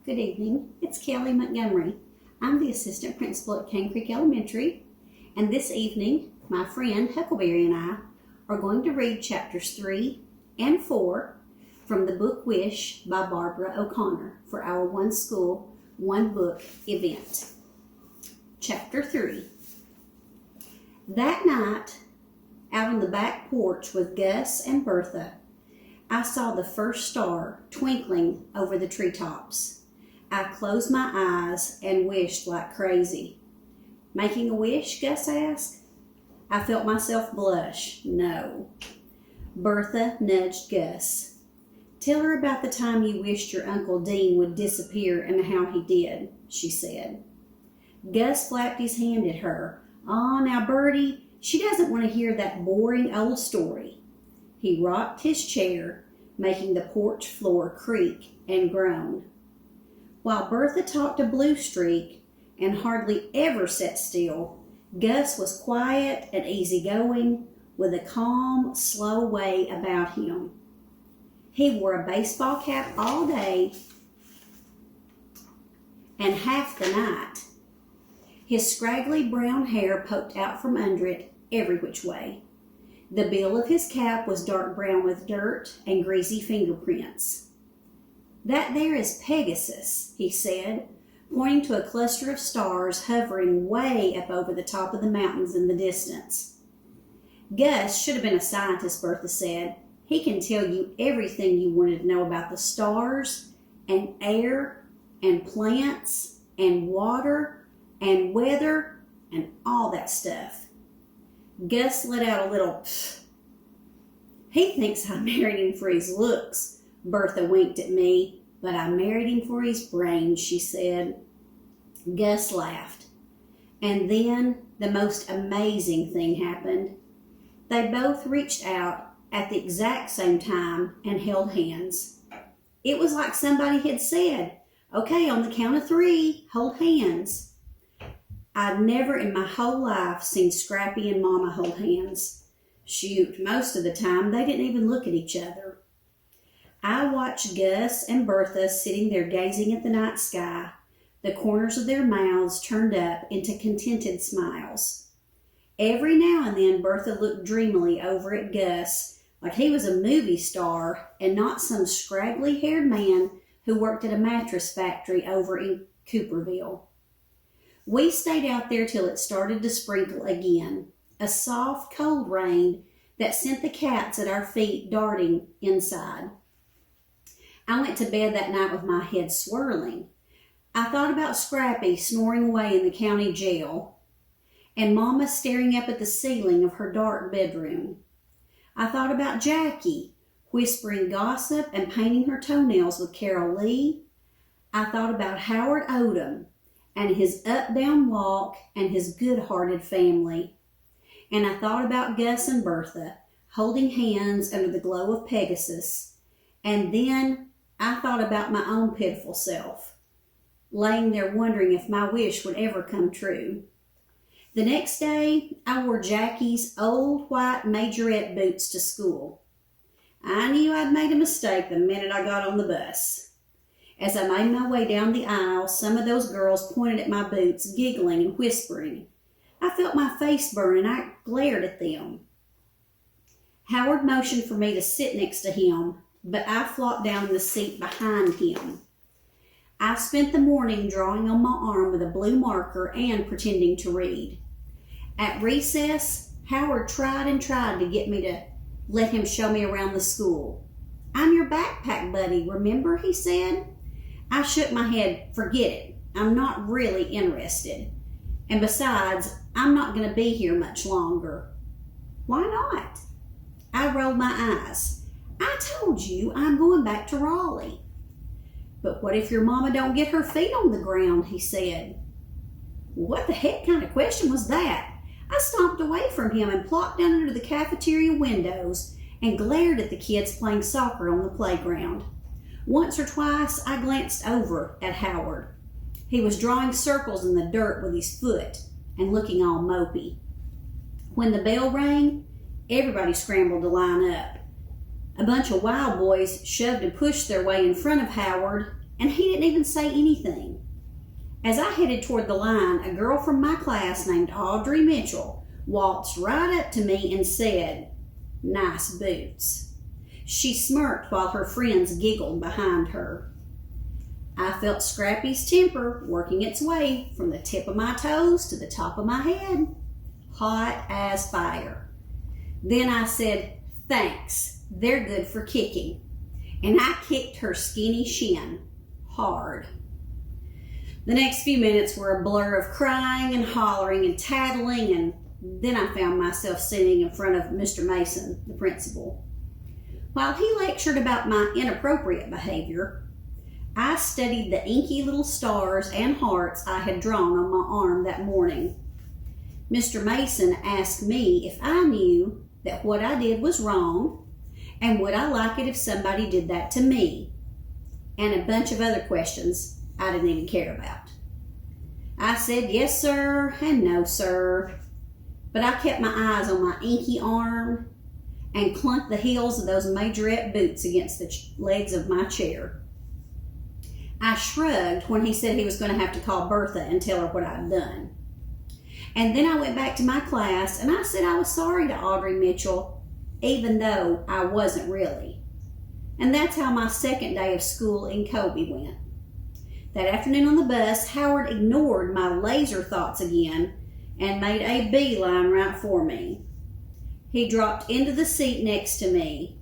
Good evening, it's Kelly Montgomery. I'm the assistant principal at Cane Creek Elementary, and this evening my friend Huckleberry and I are going to read chapters 3 and 4 from the book Wish by Barbara O'Connor for our One School, One Book event. Chapter 3. That night, out on the back porch with Gus and Bertha, I saw the first star twinkling over the treetops. I closed my eyes and wished like crazy. Making a wish? Gus asked. I felt myself blush. No. Bertha nudged Gus. Tell her about the time you wished your Uncle Dean would disappear and how he did, she said. Gus flapped his hand at her. "Aw, now, Bertie, she doesn't want to hear that boring old story." He rocked his chair, making the porch floor creak and groan. While Bertha talked a blue streak and hardly ever sat still, Gus was quiet and easygoing with a calm, slow way about him. He wore a baseball cap all day and half the night. His scraggly brown hair poked out from under it every which way. The bill of his cap was dark brown with dirt and greasy fingerprints. "That there is Pegasus," he said, pointing to a cluster of stars hovering way up over the top of the mountains in the distance. "Gus should have been a scientist," Bertha said. "He can tell you everything you wanted to know about the stars and air and plants and water and weather and all that stuff." Gus let out a little pfft. "He thinks I married him for his looks." Bertha winked at me. "But I married him for his brains," she said. Gus laughed. And then the most amazing thing happened. They both reached out at the exact same time and held hands. It was like somebody had said, "Okay, on the count of 3, hold hands." I'd never in my whole life seen Scrappy and Mama hold hands. Shoot, most of the time they didn't even look at each other. I watched Gus and Bertha sitting there gazing at the night sky, the corners of their mouths turned up into contented smiles. Every now and then Bertha looked dreamily over at Gus like he was a movie star and not some scraggly-haired man who worked at a mattress factory over in Cooperville. We stayed out there till it started to sprinkle again, a soft, cold rain that sent the cats at our feet darting inside. I went to bed that night with my head swirling. I thought about Scrappy snoring away in the county jail and Mama staring up at the ceiling of her dark bedroom. I thought about Jackie whispering gossip and painting her toenails with Carol Lee. I thought about Howard Odom and his up-down walk and his good-hearted family. And I thought about Gus and Bertha holding hands under the glow of Pegasus. And then I thought about my own pitiful self, laying there wondering if my wish would ever come true. The next day, I wore Jackie's old white majorette boots to school. I knew I'd made a mistake the minute I got on the bus. As I made my way down the aisle, some of those girls pointed at my boots, giggling and whispering. I felt my face burn and I glared at them. Howard motioned for me to sit next to him, but I flopped down in the seat behind him. I spent the morning drawing on my arm with a blue marker and pretending to read. At recess, Howard tried to get me to let him show me around the school. "I'm your backpack buddy, remember?" he said. I shook my head. "Forget it. I'm not really interested. And besides, I'm not going to be here much longer." "Why not?" I rolled my eyes. "I told you I'm going back to Raleigh." "But what if your mama don't get her feet on the ground?" he said. What the heck kind of question was that? I stomped away from him and plopped down under the cafeteria windows and glared at the kids playing soccer on the playground. Once or twice I glanced over at Howard. He was drawing circles in the dirt with his foot. and looking all mopey. When the bell rang, everybody scrambled to line up. A bunch of wild boys shoved and pushed their way in front of Howard, and he didn't even say anything. As I headed toward the line, a girl from my class named Audrey Mitchell waltzed right up to me and said, "Nice boots." She smirked while her friends giggled behind her. I felt Scrappy's temper working its way from the tip of my toes to the top of my head, hot as fire. Then I said, "Thanks, they're good for kicking." And I kicked her skinny shin hard. The next few minutes were a blur of crying and hollering and tattling, and then I found myself sitting in front of Mr. Mason, the principal. While he lectured about my inappropriate behavior, I studied the inky little stars and hearts I had drawn on my arm that morning. Mr. Mason asked me if I knew that what I did was wrong, and would I like it if somebody did that to me, and a bunch of other questions I didn't even care about. I said yes, sir, and no, sir, but I kept my eyes on my inky arm and clunked the heels of those majorette boots against the legs of my chair. I shrugged when he said he was going to have to call Bertha and tell her what I'd done. And then I went back to my class and I said I was sorry to Audrey Mitchell, even though I wasn't really. And that's how my second day of school in Kobe went. That afternoon on the bus, Howard ignored my laser thoughts again and made a beeline right for me. He dropped into the seat next to me.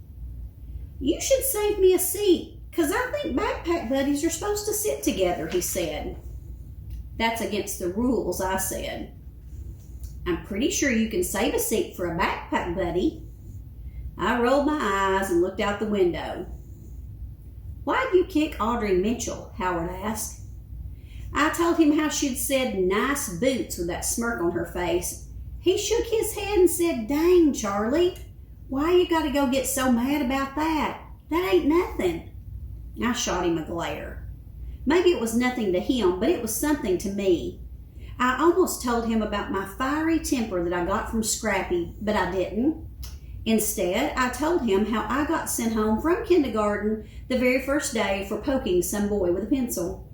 "You should save me a seat, 'cause I think backpack buddies are supposed to sit together," he said. "That's against the rules," I said. "I'm pretty sure you can save a seat for a backpack buddy." I rolled my eyes and looked out the window. "Why'd you kick Audrey Mitchell?" Howard asked. I told him how she'd said "nice boots" with that smirk on her face. He shook his head and said, "Dang, Charlie, why you gotta go get so mad about that? That ain't nothing." I shot him a glare. Maybe it was nothing to him, but it was something to me. I almost told him about my fiery temper that I got from Scrappy, but I didn't. Instead, I told him how I got sent home from kindergarten the very first day for poking some boy with a pencil.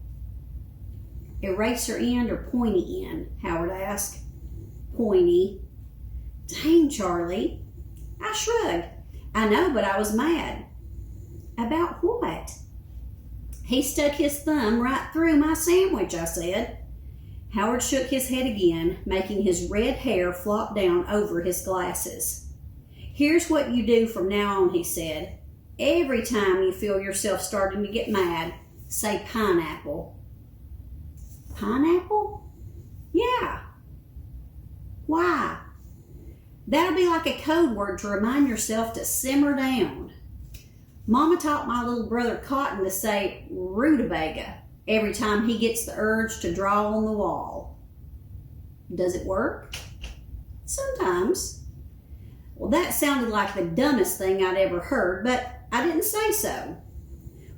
"Eraser end or pointy end?" Howard asked. "Pointy." "Dang, Charlie." I shrugged. "I know, but I was mad." "About what?" "He stuck his thumb right through my sandwich," I said. Howard shook his head again, making his red hair flop down over his glasses. "Here's what you do from now on," he said. "Every time you feel yourself starting to get mad, say pineapple." "Pineapple?" "Yeah." "Why?" "That'll be like a code word to remind yourself to simmer down. Mama taught my little brother Cotton to say rutabaga every time he gets the urge to draw on the wall." "Does it work?" "Sometimes." Well, that sounded like the dumbest thing I'd ever heard, but I didn't say so.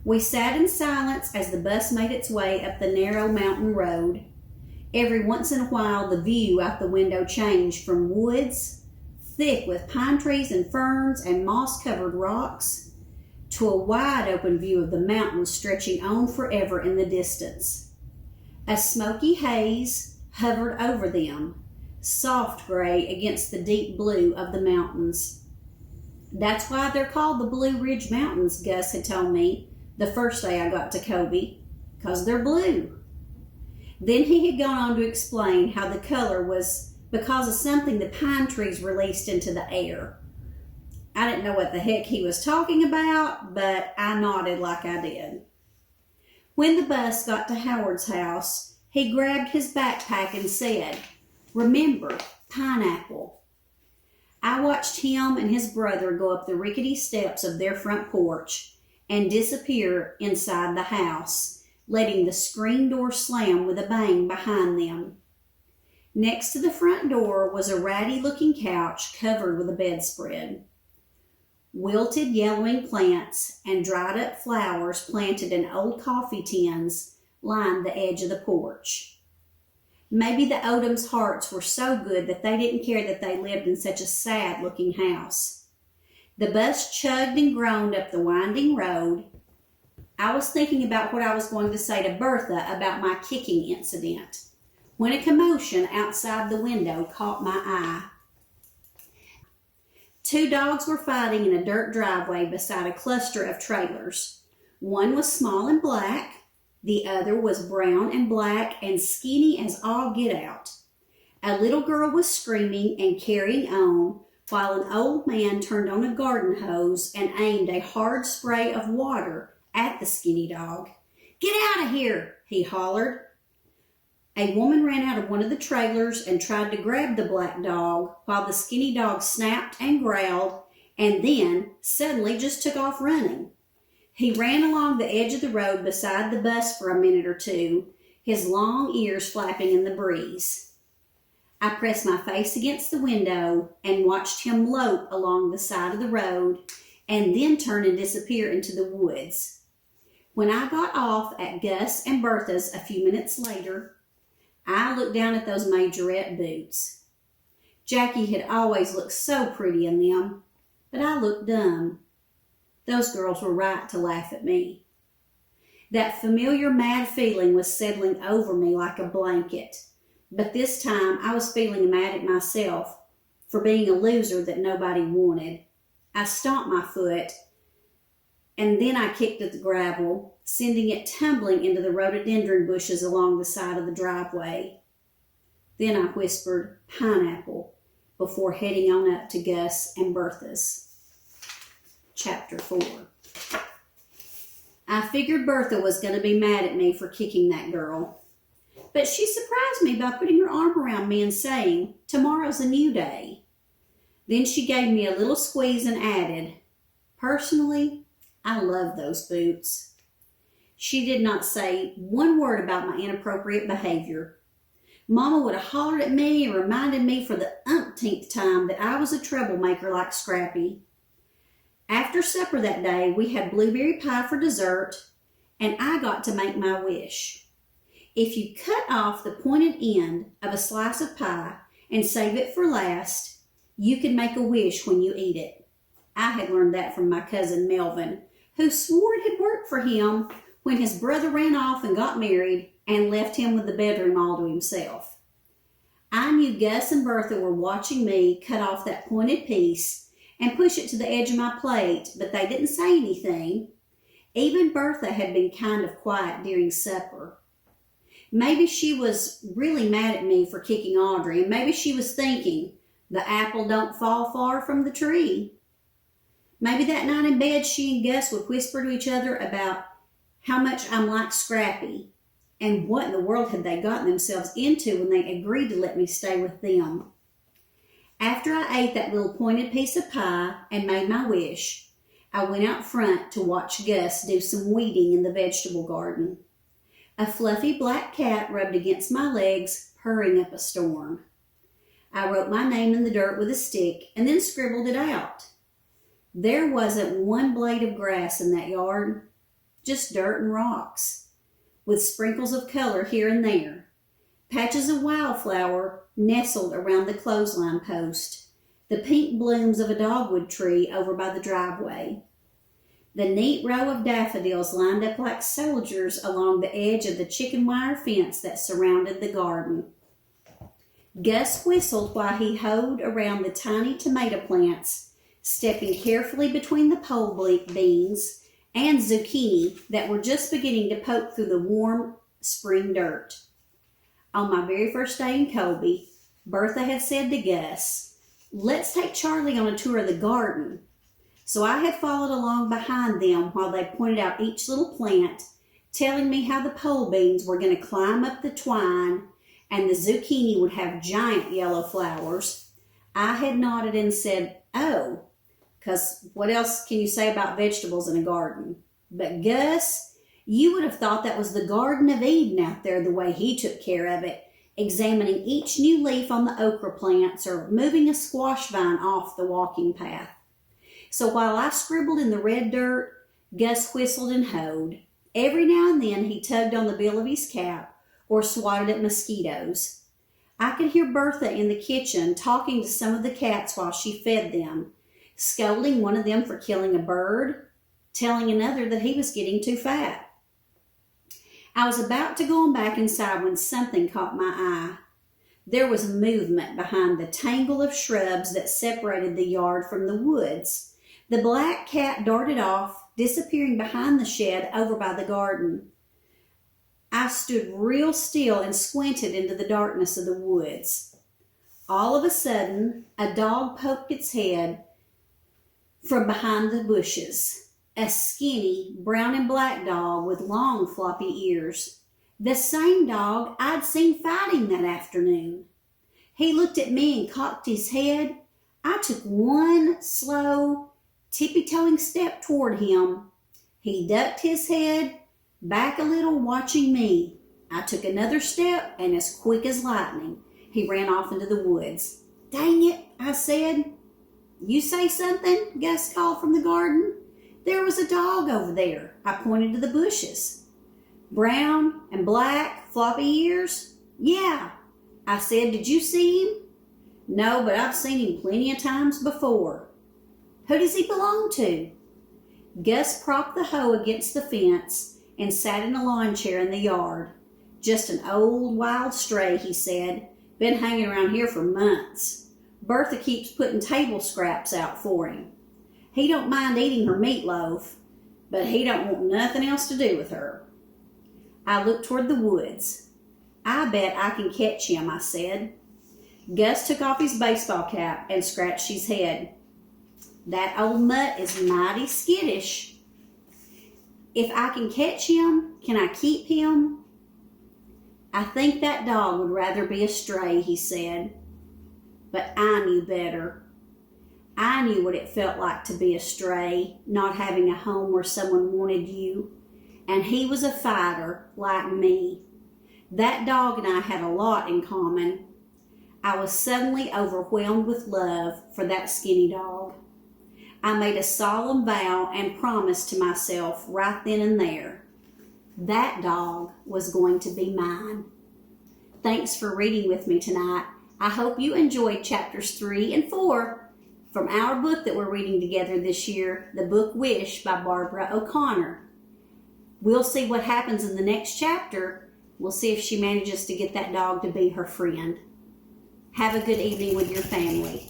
We sat in silence as the bus made its way up the narrow mountain road. Every once in a while, the view out the window changed from woods, thick with pine trees and ferns and moss-covered rocks, to a wide-open view of the mountains stretching on forever in the distance. A smoky haze hovered over them, soft gray against the deep blue of the mountains. "That's why they're called the Blue Ridge Mountains," Gus had told me the first day I got to Kobe, "'cause they're blue." Then he had gone on to explain how the color was because of something the pine trees released into the air. I didn't know what the heck he was talking about, but I nodded like I did. When the bus got to Howard's house, he grabbed his backpack and said, "Remember, pineapple." I watched him and his brother go up the rickety steps of their front porch and disappear inside the house, letting the screen door slam with a bang behind them. Next to the front door was a ratty-looking couch covered with a bedspread. Wilted yellowing plants and dried-up flowers planted in old coffee tins lined the edge of the porch. Maybe the Odom's hearts were so good that they didn't care that they lived in such a sad-looking house. The bus chugged and groaned up the winding road. I was thinking about what I was going to say to Bertha about my kicking incident when a commotion outside the window caught my eye. 2 dogs were fighting in a dirt driveway beside a cluster of trailers. One was small and black. The other was brown and black and skinny as all get out. A little girl was screaming and carrying on, while an old man turned on a garden hose and aimed a hard spray of water at the skinny dog. "Get out of here," he hollered. A woman ran out of one of the trailers and tried to grab the black dog, while the skinny dog snapped and growled and then suddenly just took off running. He ran along the edge of the road beside the bus for a minute or two, his long ears flapping in the breeze. I pressed my face against the window and watched him lope along the side of the road and then turn and disappear into the woods. When I got off at Gus and Bertha's a few minutes later, I looked down at those majorette boots. Jackie had always looked so pretty in them, but I looked dumb. Those girls were right to laugh at me. That familiar mad feeling was settling over me like a blanket, but this time I was feeling mad at myself for being a loser that nobody wanted. I stomped my foot, and then I kicked at the gravel, sending it tumbling into the rhododendron bushes along the side of the driveway. Then I whispered, "Pineapple," before heading on up to Gus and Bertha's. Chapter 4. I figured Bertha was going to be mad at me for kicking that girl, but she surprised me by putting her arm around me and saying, "Tomorrow's a new day." Then she gave me a little squeeze and added, "Personally, I love those boots." She did not say one word about my inappropriate behavior. Mama would have hollered at me and reminded me for the umpteenth time that I was a troublemaker like Scrappy. After supper that day, we had blueberry pie for dessert, and I got to make my wish. If you cut off the pointed end of a slice of pie and save it for last, you can make a wish when you eat it. I had learned that from my cousin Melvin, who swore it had worked for him when his brother ran off and got married and left him with the bedroom all to himself. I knew Gus and Bertha were watching me cut off that pointed piece and push it to the edge of my plate, but they didn't say anything. Even Bertha had been kind of quiet during supper. Maybe she was really mad at me for kicking Audrey, and maybe she was thinking, the apple don't fall far from the tree. Maybe that night in bed she and Gus would whisper to each other about how much I'm like Scrappy, and what in the world had they gotten themselves into when they agreed to let me stay with them. After I ate that little pointed piece of pie and made my wish, I went out front to watch Gus do some weeding in the vegetable garden. A fluffy black cat rubbed against my legs, purring up a storm. I wrote my name in the dirt with a stick and then scribbled it out. There wasn't one blade of grass in that yard, just dirt and rocks, with sprinkles of color here and there. Patches of wildflower nestled around the clothesline post, the pink blooms of a dogwood tree over by the driveway. The neat row of daffodils lined up like soldiers along the edge of the chicken wire fence that surrounded the garden. Gus whistled while he hoed around the tiny tomato plants, stepping carefully between the pole beans and zucchini that were just beginning to poke through the warm spring dirt. On my very first day in Colby, Bertha had said to Gus, "Let's take Charlie on a tour of the garden." So I had followed along behind them while they pointed out each little plant, telling me how the pole beans were going to climb up the twine and the zucchini would have giant yellow flowers. I had nodded and said, "Oh," because what else can you say about vegetables in a garden? But Gus, you would have thought that was the Garden of Eden out there the way he took care of it, examining each new leaf on the okra plants or moving a squash vine off the walking path. So while I scribbled in the red dirt, Gus whistled and hoed. Every now and then he tugged on the bill of his cap or swatted at mosquitoes. I could hear Bertha in the kitchen talking to some of the cats while she fed them, scolding one of them for killing a bird, telling another that he was getting too fat. I was about to go on back inside when something caught my eye. There was movement behind the tangle of shrubs that separated the yard from the woods. The black cat darted off, disappearing behind the shed over by the garden. I stood real still and squinted into the darkness of the woods. All of a sudden, a dog poked its head from behind the bushes. A skinny brown and black dog with long floppy ears. The same dog I'd seen fighting that afternoon. He looked at me and cocked his head. I took one slow, tippy-toeing step toward him. He ducked his head back a little, watching me. I took another step, and as quick as lightning, he ran off into the woods. "Dang it," I said. "You say something?" Gus called from the garden. "There was a dog over there." I pointed to the bushes. "Brown and black, floppy ears?" "Yeah." I said, "Did you see him?" "No, but I've seen him plenty of times before." "Who does he belong to?" Gus propped the hoe against the fence and sat in a lawn chair in the yard. "Just an old wild stray," he said. "Been hanging around here for months. Bertha keeps putting table scraps out for him. He don't mind eating her meatloaf, but he don't want nothing else to do with her." I looked toward the woods. "I bet I can catch him," I said. Gus took off his baseball cap and scratched his head. "That old mutt is mighty skittish." "If I can catch him, can I keep him?" "I think that dog would rather be a stray," he said. But I knew better. I knew what it felt like to be a stray, not having a home where someone wanted you. And he was a fighter like me. That dog and I had a lot in common. I was suddenly overwhelmed with love for that skinny dog. I made a solemn vow and promised to myself right then and there, that dog was going to be mine. Thanks for reading with me tonight. I hope you enjoyed chapters 3 and 4 from our book that we're reading together this year, the book Wish by Barbara O'Connor. We'll see what happens in the next chapter. We'll see if she manages to get that dog to be her friend. Have a good evening with your family.